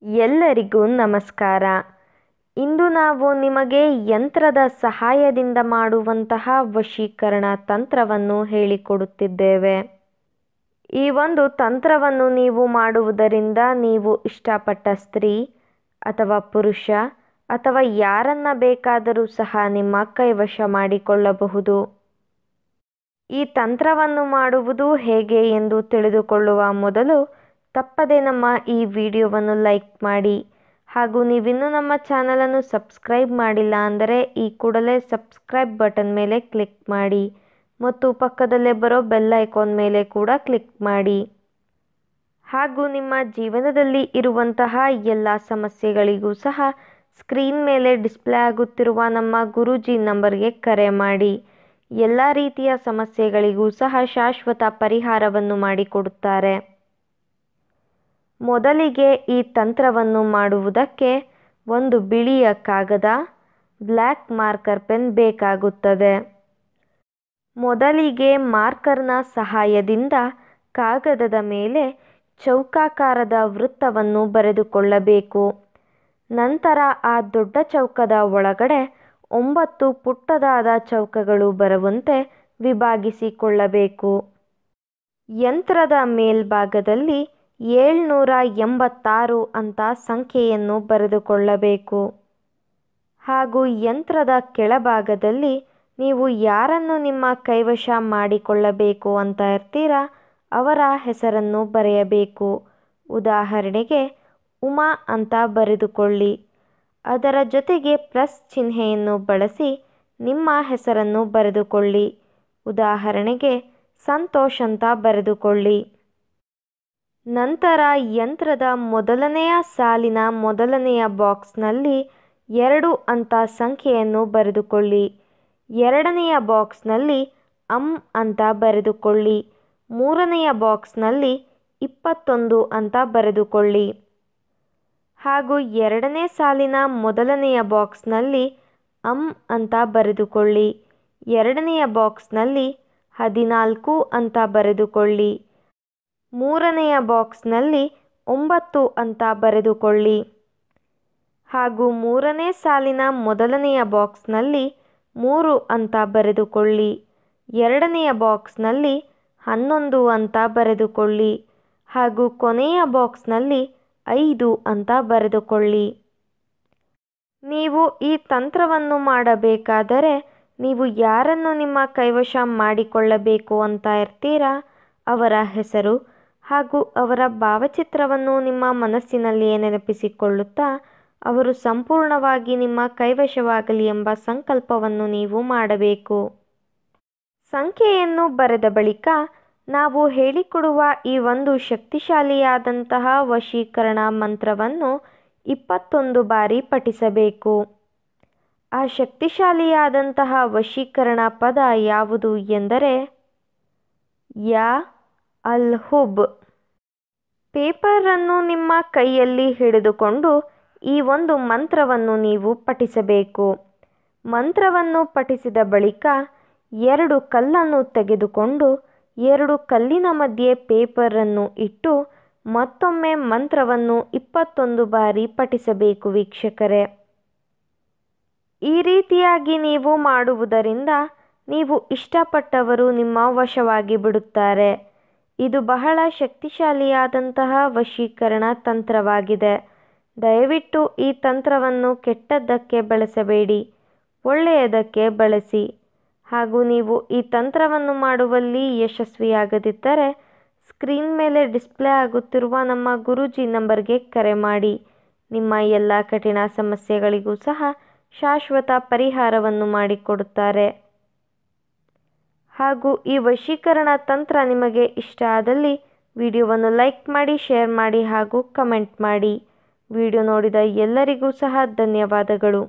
ಎಲ್ಲರಿಗೂ ನಮಸ್ಕಾರ. ಇಂದು ನಾವು ನಿಮಗೆ ಯಂತ್ರದ ಸಹಾಯದಿಂದ ಮಾಡುವಂತಹ ವಶೀಕರಣ ತಂತ್ರವನ್ನು ಹೇಳಿಕೊಡುತ್ತಿದ್ದೇವೆ. ಈ ಒಂದು ತಂತ್ರವನ್ನು ನೀವು ಮಾಡುವುದರಿಂದ ನೀವು ಇಷ್ಟಪಟ್ಟ ಸ್ತ್ರೀ ಅಥವಾ ಪುರುಷ ಅಥವಾ ಯಾರನ್ನ ಬೇಕಾದರೂ ಸಹ ನಿಮ್ಮ ಕೈವಶ ಮಾಡಿಕೊಳ್ಳಬಹುದು. ಈ ತಂತ್ರವನ್ನು ಮಾಡುವುದು ಹೇಗೆ ಎಂದು ತಿಳಿದುಕೊಳ್ಳುವ ಮೊದಲು ತಪ್ಪದೆ ನಮ್ಮ ಈ ವಿಡಿಯೋವನ್ನು ಲೈಕ್ ಮಾಡಿ ಹಾಗೂ ನೀವಿನ್ನೂ ನಮ್ಮ ಚಾನಲನ್ನು ಸಬ್ಸ್ಕ್ರೈಬ್ ಮಾಡಿಲ್ಲ ಅಂದರೆ ಈ ಕೂಡಲೇ ಸಬ್ಸ್ಕ್ರೈಬ್ ಬಟನ್ ಮೇಲೆ ಕ್ಲಿಕ್ ಮಾಡಿ ಮತ್ತು ಪಕ್ಕದಲ್ಲೇ ಬರೋ ಬೆಲ್ ಐಕಾನ್ ಮೇಲೆ ಕೂಡ ಕ್ಲಿಕ್ ಮಾಡಿ. ಹಾಗೂ ನಿಮ್ಮ ಜೀವನದಲ್ಲಿ ಇರುವಂತಹ ಎಲ್ಲ ಸಮಸ್ಯೆಗಳಿಗೂ ಸಹ ಸ್ಕ್ರೀನ್ ಮೇಲೆ ಡಿಸ್ಪ್ಲೇ ಆಗುತ್ತಿರುವ ನಮ್ಮ ಗುರೂಜಿ ನಂಬರ್ಗೆ ಕರೆ ಮಾಡಿ. ಎಲ್ಲ ರೀತಿಯ ಸಮಸ್ಯೆಗಳಿಗೂ ಸಹ ಶಾಶ್ವತ ಪರಿಹಾರವನ್ನು ಮಾಡಿಕೊಡುತ್ತಾರೆ. ಮೊದಲಿಗೆ ಈ ತಂತ್ರವನ್ನು ಮಾಡುವುದಕ್ಕೆ ಒಂದು ಬಿಳಿಯ ಕಾಗದ, ಬ್ಲ್ಯಾಕ್ ಮಾರ್ಕರ್ ಪೆನ್ ಬೇಕಾಗುತ್ತದೆ. ಮೊದಲಿಗೆ ಮಾರ್ಕರ್ನ ಸಹಾಯದಿಂದ ಕಾಗದದ ಮೇಲೆ ಚೌಕಾಕಾರದ ವೃತ್ತವನ್ನು ಬರೆದುಕೊಳ್ಳಬೇಕು. ನಂತರ ಆ ದೊಡ್ಡ ಚೌಕದ ಒಳಗಡೆ 9 ಪುಟ್ಟದಾದ ಚೌಕಗಳು ಬರುವಂತೆ ವಿಭಾಗಿಸಿಕೊಳ್ಳಬೇಕು. ಯಂತ್ರದ ಮೇಲ್ಭಾಗದಲ್ಲಿ 786 ಅಂತ ಸಂಖ್ಯೆಯನ್ನು ಬರೆದುಕೊಳ್ಳಬೇಕು. ಹಾಗೂ ಯಂತ್ರದ ಕೆಳಭಾಗದಲ್ಲಿ ನೀವು ಯಾರನ್ನು ನಿಮ್ಮ ಕೈವಶ ಮಾಡಿಕೊಳ್ಳಬೇಕು ಅಂತ ಇರ್ತೀರಾ ಅವರ ಹೆಸರನ್ನು ಬರೆಯಬೇಕು. ಉದಾಹರಣೆಗೆ ಉಮಾ ಅಂತ ಬರೆದುಕೊಳ್ಳಿ. ಅದರ ಜೊತೆಗೆ ಪ್ಲಸ್ ಚಿಹ್ನೆಯನ್ನು ಬಳಸಿ ನಿಮ್ಮ ಹೆಸರನ್ನು ಬರೆದುಕೊಳ್ಳಿ. ಉದಾಹರಣೆಗೆ ಸಂತೋಷ್ ಅಂತ ಬರೆದುಕೊಳ್ಳಿ. ನಂತರ ಯಂತ್ರದ ಮೊದಲನೆಯ ಸಾಲಿನ ಮೊದಲನೆಯ ಬಾಕ್ಸ್ನಲ್ಲಿ 2 ಅಂತ ಸಂಖ್ಯೆಯನ್ನು ಬರೆದುಕೊಳ್ಳಿ. ಎರಡನೆಯ ಬಾಕ್ಸ್ನಲ್ಲಿ ಅಂತ ಬರೆದುಕೊಳ್ಳಿ. ಮೂರನೆಯ ಬಾಕ್ಸ್ನಲ್ಲಿ 21 ಅಂತ ಬರೆದುಕೊಳ್ಳಿ. ಹಾಗೂ ಎರಡನೇ ಸಾಲಿನ ಮೊದಲನೆಯ ಬಾಕ್ಸ್ನಲ್ಲಿ ಅಂತ ಬರೆದುಕೊಳ್ಳಿ. ಎರಡನೆಯ ಬಾಕ್ಸ್ನಲ್ಲಿ 14 ಅಂತ ಬರೆದುಕೊಳ್ಳಿ. ಮೂರನೆಯ ಬಾಕ್ಸ್ನಲ್ಲಿ 9 ಅಂತ ಬರೆದುಕೊಳ್ಳಿ. ಹಾಗೂ ಮೂರನೇ ಸಾಲಿನ ಮೊದಲನೆಯ ಬಾಕ್ಸ್ನಲ್ಲಿ 3 ಅಂತ ಬರೆದುಕೊಳ್ಳಿ. ಎರಡನೆಯ ಬಾಕ್ಸ್ನಲ್ಲಿ 11 ಅಂತ ಬರೆದುಕೊಳ್ಳಿ. ಹಾಗೂ ಕೊನೆಯ ಬಾಕ್ಸ್ನಲ್ಲಿ 5 ಅಂತ ಬರೆದುಕೊಳ್ಳಿ. ನೀವು ಈ ತಂತ್ರವನ್ನು ಮಾಡಬೇಕಾದರೆ ನೀವು ಯಾರನ್ನು ನಿಮ್ಮ ಕೈವಶ ಮಾಡಿಕೊಳ್ಳಬೇಕು ಅಂತ ಇರ್ತೀರಾ ಅವರ ಹೆಸರು ಹಾಗೂ ಅವರ ಭಾವಚಿತ್ರವನ್ನು ನಿಮ್ಮ ಮನಸ್ಸಿನಲ್ಲಿಯೇ ನೆನಪಿಸಿಕೊಳ್ಳುತ್ತಾ ಅವರು ಸಂಪೂರ್ಣವಾಗಿ ನಿಮ್ಮ ಕೈವಶವಾಗಲಿ ಎಂಬ ಸಂಕಲ್ಪವನ್ನು ನೀವು ಮಾಡಬೇಕು. ಸಂಖ್ಯೆಯನ್ನು ಬರೆದ ಬಳಿಕ ನಾವು ಹೇಳಿಕೊಡುವ ಈ ಒಂದು ಶಕ್ತಿಶಾಲಿಯಾದಂತಹ ವಶೀಕರಣ ಮಂತ್ರವನ್ನು 21 ಬಾರಿ ಪಠಿಸಬೇಕು. ಆ ಶಕ್ತಿಶಾಲಿಯಾದಂತಹ ವಶೀಕರಣ ಪದ ಯಾವುದು ಎಂದರೆ ಯಾ ಅಲ್ ಹುಬ್. ಪೇಪರನ್ನು ನಿಮ್ಮ ಕೈಯಲ್ಲಿ ಹಿಡಿದುಕೊಂಡು ಈ ಒಂದು ಮಂತ್ರವನ್ನು ನೀವು ಪಠಿಸಬೇಕು. ಮಂತ್ರವನ್ನು ಪಠಿಸಿದ ಬಳಿಕ 2 ಕಲ್ಲನ್ನು ತೆಗೆದುಕೊಂಡು 2 ಕಲ್ಲಿನ ಮಧ್ಯೆ ಪೇಪರನ್ನು ಇಟ್ಟು ಮತ್ತೊಮ್ಮೆ ಮಂತ್ರವನ್ನು 21 ಬಾರಿ ಪಠಿಸಬೇಕು ವೀಕ್ಷಕರೇ. ಈ ರೀತಿಯಾಗಿ ನೀವು ಮಾಡುವುದರಿಂದ ನೀವು ಇಷ್ಟಪಟ್ಟವರು ನಿಮ್ಮ ವಶವಾಗಿ ಬಿಡುತ್ತಾರೆ. ಇದು ಬಹಳ ಶಕ್ತಿಶಾಲಿಯಾದಂತಹ ವಶೀಕರಣ ತಂತ್ರವಾಗಿದೆ. ದಯವಿಟ್ಟು ಈ ತಂತ್ರವನ್ನು ಕೆಟ್ಟದ್ದಕ್ಕೆ ಬಳಸಬೇಡಿ, ಒಳ್ಳೆಯದಕ್ಕೆ ಬಳಸಿ. ಹಾಗೂ ನೀವು ಈ ತಂತ್ರವನ್ನು ಮಾಡುವಲ್ಲಿ ಯಶಸ್ವಿಯಾಗದಿದ್ದರೆ ಸ್ಕ್ರೀನ್ ಮೇಲೆ ಡಿಸ್ಪ್ಲೇ ಆಗುತ್ತಿರುವ ನಮ್ಮ ಗುರೂಜಿ ನಂಬರ್ಗೆ ಕರೆ ಮಾಡಿ. ನಿಮ್ಮ ಎಲ್ಲ ಕಠಿಣ ಸಮಸ್ಯೆಗಳಿಗೂ ಸಹ ಶಾಶ್ವತ ಪರಿಹಾರವನ್ನು ಮಾಡಿಕೊಡುತ್ತಾರೆ. ಹಾಗೂ ಈ ವಶೀಕರಣ ತಂತ್ರ ನಿಮಗೆ ಇಷ್ಟ ಆದಲ್ಲಿ ವಿಡಿಯೋವನ್ನು ಲೈಕ್ ಮಾಡಿ, ಶೇರ್ ಮಾಡಿ ಹಾಗೂ ಕಮೆಂಟ್ ಮಾಡಿ. ವಿಡಿಯೋ ನೋಡಿದ ಎಲ್ಲರಿಗೂ ಸಹ ಧನ್ಯವಾದಗಳು.